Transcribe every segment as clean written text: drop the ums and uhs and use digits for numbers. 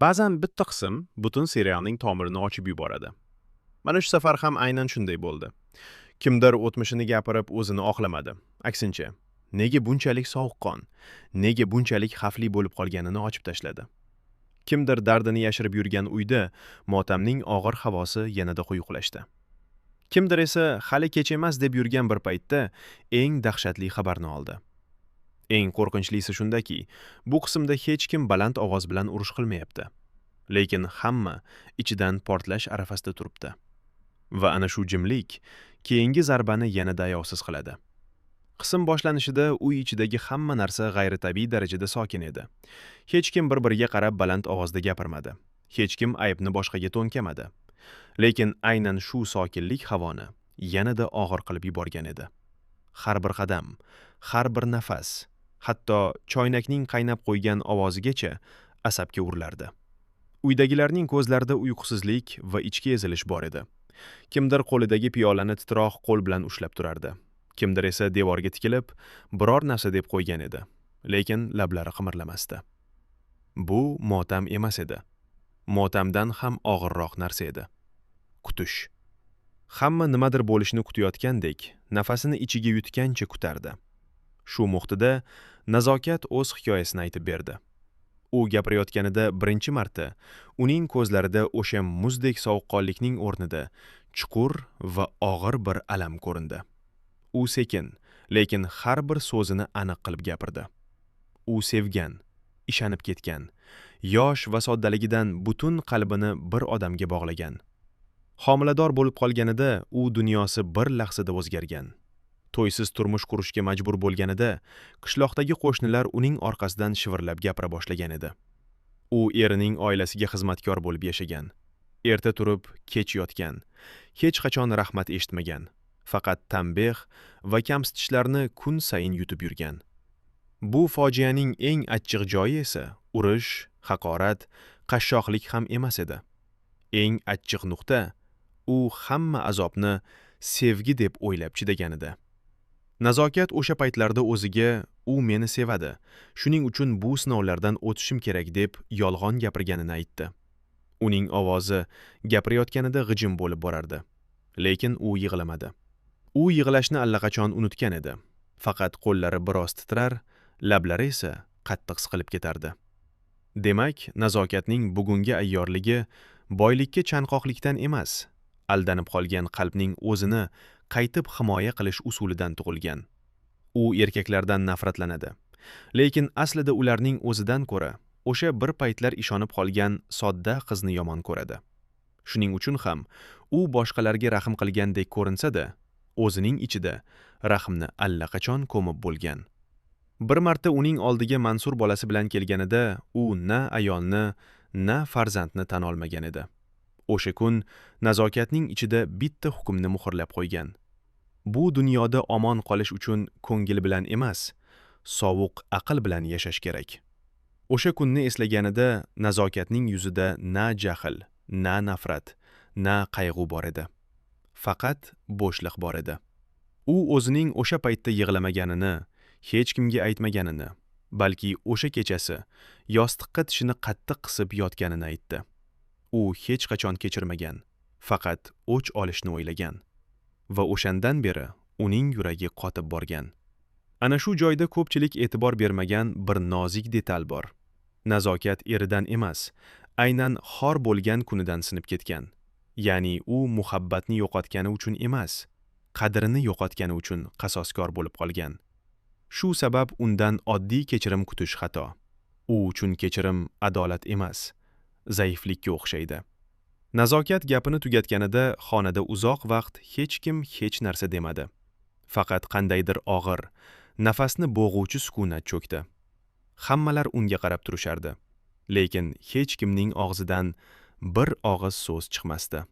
Ba'zan bitta qism butun serialning tomirini ochib yuboradi. Mana shu safar ham aynan shunday bo'ldi. Kimdir o'tmishini gapirib o'zini oqlamadi. Aksincha, nega bunchalik sovuqqon, nega bunchalik xavfli bo'lib qolganini ochib tashladi. Kimdir dardini yashirib yurgan uyda motamning og'ir havosi yanada quyuqlashdi. Kimdir esa hali kech emas deb yurgan bir paytda eng dahshatli xabarni oldi. Eng qo'rqinchlisi shundaki, bu qismda hech kim baland ovoz bilan urush qilmayapti. Lekin hamma ichidan portlash arafasida turibdi. Va ana shu jimlik keyingi zarbani yanada ayovsiz qiladi. Qism boshlanishida uy ichidagi hamma narsa g'ayritabiiy darajada sokin edi. Hech kim bir-biriga qarab baland ovozda gapirmadi. Hech kim aybni boshqaga to'nkamadi. Lekin aynan shu sokinlik havoni yanada og'ir qilib yuborgan edi. Har bir qadam, har bir nafas, hatto choynakning qaynab qo'ygan ovozigacha asabga urilardi. Uydagilarning ko'zlarida uyqusizlik va ichki ezilish bor edi. Kimdir qo'lidagi piyolani titroq qo'l bilan ushlab turardi. Kimdir esa devorga tikilib, biror narsa deb qo'ygan edi, lekin lablari qimirlamasdi. Bu motam emas edi. Motamdan ham og'irroq narsa edi. Kutish. Hamma nimadir bo'lishini kutayotgandek, nafasini ichiga yutgancha kutardi. Shu muhtida Nazokat o'z hikoyasini aytib berdi. U gapirayotganida birinchi marta uning ko'zlarida o'sha muzdek sovuqqonlikning o'rnida chuqur va og'ir bir alam ko'rindi. U sekin, lekin har bir so'zini aniq qilib gapirdi. U sevgan, ishonib ketgan, yosh va soddaligidan butun qalbini bir odamga bog'lagan. Homilador bo'lib qolganida u dunyosi bir lahzada o'zgargan. To'ysiz turmush qurishga majbur bo'lganida qishloqdagi qo'shnilar uning orqasidan shivirlab gapira boshlagan edi. U erining oilasiga xizmatkor bo'lib yashagan. Erta turib, kech yotgan. Hech qachon rahmat eshitmagan. Faqat tanbeh va kamsitishlarni kun sayin yutib yurgan. Bu fojianing eng achchiq joyi esa urush, haqorat, qashshoqlik ham emas edi. Eng achchiq nuqta u hamma azobni sevgi deb o'ylab chidagan edi. Nazokat o'sha paytlarda o'ziga u meni sevadi, shuning uchun bu sinovlardan o'tishim kerak deb yolg'on gapirganini aytdi. Uning ovozi gapirayotganida g'ijim bo'lib borardi, lekin u yig'lamadi. U yig'lashni allaqachon unutgan edi. Faqat qo'llari biroz titrar, lablari esa qattiq siqilib ketardi. Demak, Nazokatning bugungi ayyorligi boylikka chanqoqlikdan emas, aldanib qolgan qalbning o'zini qaytib himoya qilish usulidan tug'ilgan. U erkaklardan nafratlanadi, lekin aslida ularning o'zidan ko'ra o'sha bir paytlar ishonib qolgan sodda qizni yomon ko'radi. Shuning uchun ham u boshqalarga rahm qilgandek ko'rinsa-da, o'zining ichida rahmni allaqachon ko'mib bo'lgan. Bir marta uning oldiga Mansur bolasi bilan kelganida u na ayolni, na farzandni tan olmagan edi. O'sha kun Nazokatning ichida bitta hukmni muhrlab qo'ygan. Bu dunyoda omon qolish uchun ko'ngil bilan emas, sovuq aql bilan yashash kerak. O'sha kunni eslaganida Nazokatning yuzida na jahl, na nafrat, na qayg'u bor edi. Faqat bo'shliq bor edi. U o'zining o'sha paytda yig'lamaganini, hech kimga aytmaganini, balki o'sha kechasi yostiqqa tishini qattiq qisib yotganini aytdi. U hech qachon kechirmagan, faqat o'ch olishni o'ylagan. Va o'shandan beri uning yuragi qotib borgan. Ana shu joyda ko'pchilik e'tibor bermagan bir nozik detal bor. Nazokat eridan emas, aynan xor bo'lgan kunidan sinib ketgan. Ya'ni u muhabbatni yo'qotgani uchun emas, qadrini yo'qotgani uchun qasoskor bo'lib qolgan. Shu sabab undan oddiy kechirim kutish xato. U uchun kechirim adolat emas, zaiflikka o'xshaydi. Nazokat gapini tugatganida xonada uzoq vaqt hech kim hech narsa demadi. Faqat qandaydir og'ir, nafasni bo'g'uvchi sukunat cho'kdi. Hammalar unga qarab turishardi, lekin hech kimning og'zidan bir og'iz so'z chiqmasdi.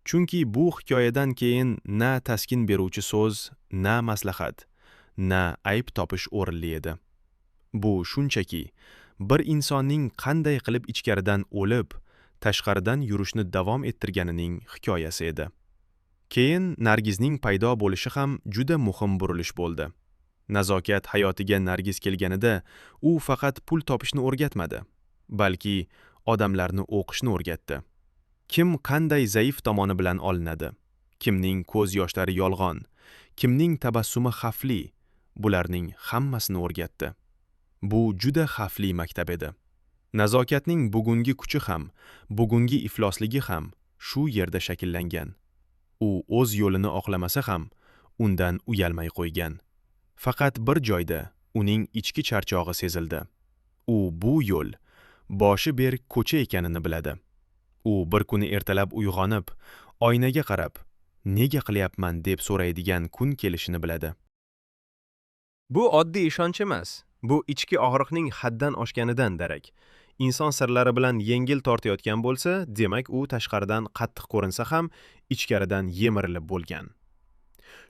Chunki bu hikoyadan keyin na taskin beruvchi so'z, na maslahat, na ayb topish o'rinli edi. Bu shunchaki bir insonning qanday qilib ichkaridan o'lib, tashqaridan yurishni davom ettirganining hikoyasi edi. Keyin Nargizning paydo bo'lishi ham juda muhim burilish bo'ldi. Nazokat hayotiga Nargiz kelganida u faqat pul topishni o'rgatmadi, balki odamlarni o'qishni o'rgatdi. Kim qanday zaif tomoni bilan olinadi, kimning ko'z yoshlari yolg'on, kimning tabassumi xavfli, bularning hammasini o'rgatdi. Bu juda xavfli maktab edi. Nazokatning bugungi kuchi ham, bugungi iflosligi ham shu yerda shakllangan. U o'z yo'lini oqlamasa ham, undan uyalmay qo'ygan. Faqat bir joyda uning ichki charchog'i sezildi. U bu yo'l boshi berk ko'cha ekanini biladi. U bir kuni ertalab uyg'onib, oynaga qarab, nega qilyapman deb so'raydigan kun kelishini biladi. Bu oddiy ishonch emas. Bu ichki og'riqning haddan oshganidan darak. Inson sirlari bilan yengil tortayotgan bo'lsa, demak u tashqaridan qattiq ko'rinsa ham, ichkaridan yemirilib bo'lgan.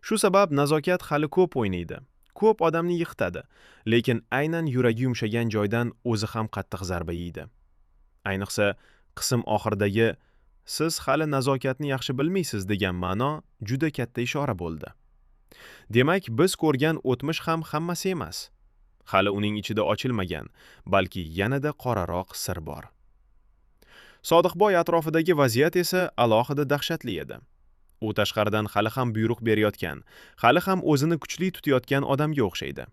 Shu sabab nazokat hali ko'p o'ynaydi. Ko'p odamni yiqitadi, lekin aynan yuragi yumshagan joydan o'zi ham qattiq zarba yeydi. Ayniqsa, qism oxiridagi siz hali nazokatni yaxshi bilmaysiz degan ma'no juda katta ishora bo'ldi. Demak, biz ko'rgan o'tmish ham hammasi emas. Hali uning ichida ochilmagan, balki yanada qoraroq sir bor. Sodiqboy atrofidagi vaziyat esa alohida dahshatli edi. U tashqaridan hali ham buyruq berayotgan, hali ham o'zini kuchli tutayotgan odamga o'xshaydi.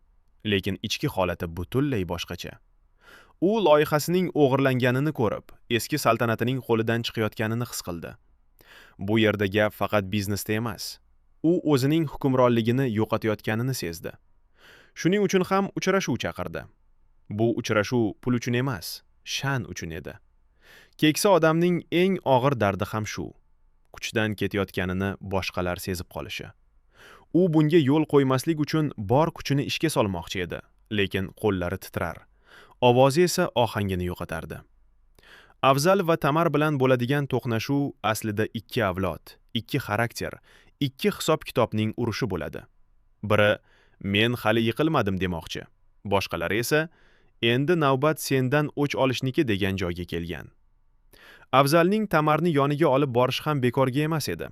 Lekin ichki holati butunlay boshqacha. U loyihasining o'g'irlanganini ko'rib, eski saltanatining qo'lidan chiqayotganini his qildi. Bu yerda gap faqat biznesda emas. U o'zining hukmronligini yo'qotayotganini sezdi. Shuning uchun ham uchrashuv chaqirdi. Bu uchrashuv pul uchun emas, sha'an uchun edi. Keksa odamning eng og'ir dardi ham shu. Kuchdan ketayotganini boshqalar sezib qolishi. U bunga yo'l qo'ymaslik uchun bor kuchini ishga solmoqchi edi, lekin qo'llari titrar. Ovozi esa ohangini yo'qotardi. Afzal va Tamar bilan bo'ladigan to'qnashuv aslida ikki avlod, ikki xarakter, ikki hisob-kitobning urushi bo'ladi. Biri men hali yiqilmadim demoqchi, boshqalari esa endi navbat sendan o'ch olishniki degan joyga kelgan. Afzalning Tamarni yoniga olib borishi ham bekorga emas edi.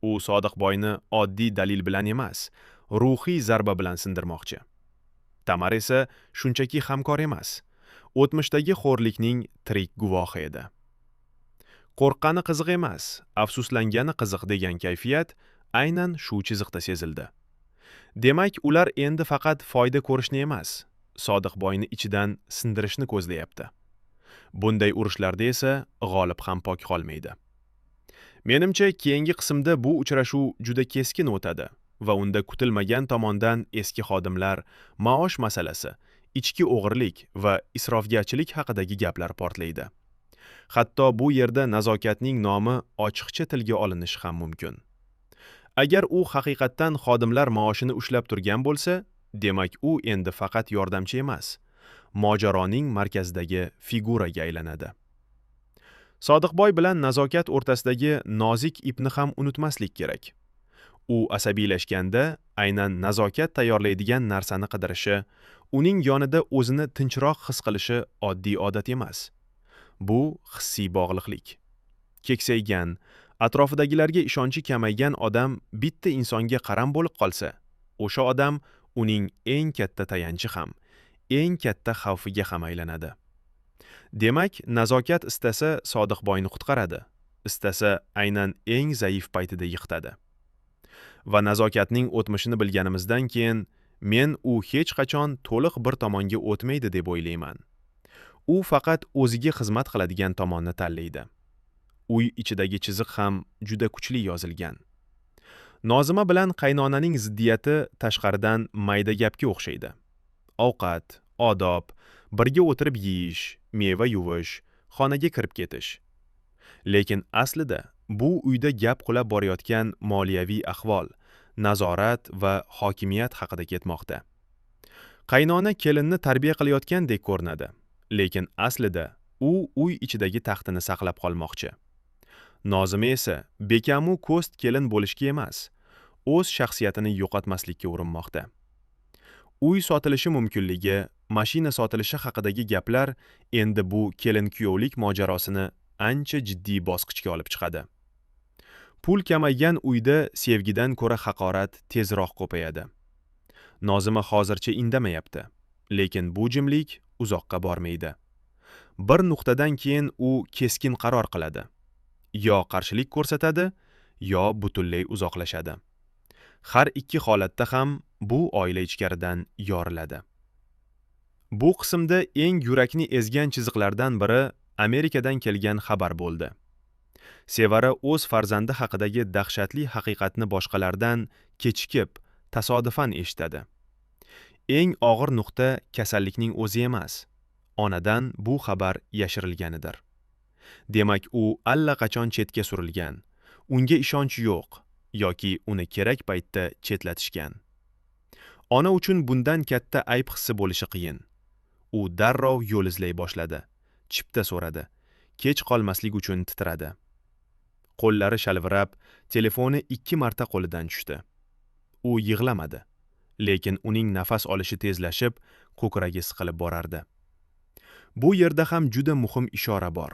U Sodiqboyni oddiy dalil bilan emas, ruhiy zarba bilan sindirmoqchi. Tamar esa shunchaki hamkor emas, o'tmishdagi xo'rlikning tirik guvohi edi. Qo'rqqani qiziq emas, afsuslangani qiziq degan kayfiyat aynan shu chiziqda sezildi. Demak, ular endi faqat foyda ko'rishni emas, Sodiqboyni ichidan sindirishni ko'zlayapti. Bunday urushlarda esa g'olib ham pok qolmaydi. Menimcha, keyingi qismda bu uchrashuv juda keskin o'tadi va unda kutilmagan tomondan eski xodimlar, maosh masalasi, ichki o'g'irlik va isrofgarchilik haqidagi gaplar portlaydi. Hatto bu yerda nazokatning nomi ochiqcha tilga olinishi ham mumkin. Agar u haqiqatdan xodimlar maoshini ushlab turgan bo'lsa, demak u endi faqat yordamchi emas, mojaroning markazidagi figuraga aylanadi. Sodiqboy bilan nazokat o'rtasidagi nozik ipni ham unutmaslik kerak. U asabiylashganda aynan nazokat tayyorlaydigan narsani qidirishi, uning yonida o'zini tinchroq his qilishi oddiy odat emas. Bu hissiy bog'liqlik. Keksaygan, atrofidagilarga ishonchi kamaygan odam bitta insonga qaram bo'lib qolsa, o'sha odam uning eng katta tayanchi ham, eng katta xavfiga ham aylanadi. Demak, nazokat istasa Sodiqboyni qutqaradi, istasa aynan eng zaif paytida yiqitadi. Va nazokatning o'tmishini bilganimizdan keyin men u hech qachon to'liq bir tomonga o'tmaydi deb o'ylayman. U faqat o'ziga xizmat qiladigan tomonni tanlaydi. Uy ichidagi chiziq ham juda kuchli yozilgan. Nozima bilan qaynonaning ziddiyati tashqaridan mayda gapga o'xshaydi. Ovqat, odob, birga o'tirib yeyish, meva yuvish, xonaga kirib ketish. Lekin aslida bu uyda gap qulab borayotgan moliyaviy ahvol, nazorat va hokimiyat haqida ketmoqda. Qaynona kelinni tarbiya qilayotgandek ko'rinadi, lekin aslida u uy ichidagi taxtini saqlab qolmoqchi. Nozima esa bekamu ko'st kelin bo'lishga emas, o'z shaxsiyatini yo'qotmaslikka urinmoqda. Uy sotilishi mumkinligi, mashina sotilishi haqidagi gaplar endi bu kelin-kuyovlik mojarosini ancha jiddiy bosqichga olib chiqadi. Pul kamaygan uyda sevgidan ko'ra haqorat tezroq ko'payadi. Nozima hozircha indamayapti, lekin bu jimlik uzoqqa bormaydi. Bir nuqtadan keyin u keskin qaror qiladi. Yo qarshilik ko'rsatadi, yo butunlay uzoqlashadi. Har ikki holatda ham bu oila ichkaridan yoriladi. Bu qismda eng yurakni ezgan chiziqlardan biri Amerikadan kelgan xabar bo'ldi. Sevara o'z farzandi haqidagi dahshatli haqiqatni boshqalardan kechikib, tasodifan eshitadi. Eng og'ir nuqta kasallikning o'zi emas, onadan bu xabar yashirilganidir. Demak, u allaqachon chetga surilgan, unga ishonch yo'q yoki uni kerak paytda chetlatishgan. Ona uchun bundan katta ayb hissi bo'lishi qiyin. U darrov yo'l izlay boshladi. Chipta so'radi. Kech qolmaslik uchun titradi. Qo'llari shalvirab, telefoni 2 marta qo'lidan tushdi. U yig'lamadi, lekin uning nafas olishi tezlashib, ko'kragi siqilib borardi. Bu yerda ham juda muhim ishora bor.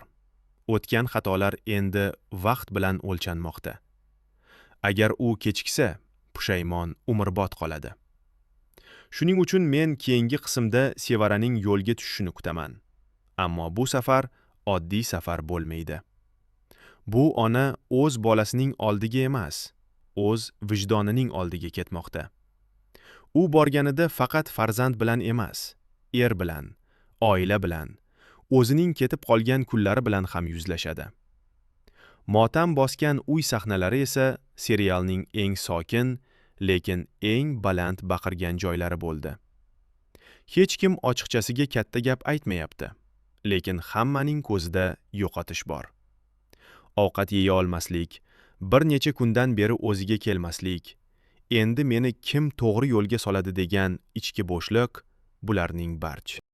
O'tgan xatolar endi vaqt bilan o'lchanmoqda. Agar u kechiksa, pushaymon umrbod qoladi. Shuning uchun men keyingi qismda Sevaraning yo'lga tushishini kutaman. Ammo bu safar oddiy safar bo'lmaydi. Bu ona o'z bolasining oldiga emas, o'z vijdonining oldiga ketmoqda. U borganida faqat farzand bilan emas, er bilan, oila bilan, o'zining ketib qolgan kunlari bilan ham yuzlashadi. Motam bosgan uy sahnalari esa serialning eng sokin, lekin eng baland baqirgan joylari bo'ldi. Hech kim ochiqchasiga katta gap aytmayapti, lekin hammaning ko'zida yo'qotish bor. Ovqat yeya olmaslik, bir necha kundan beri o'ziga kelmaslik, endi meni kim to'g'ri yo'lga soladi degan ichki bo'shliq, bularning barcha.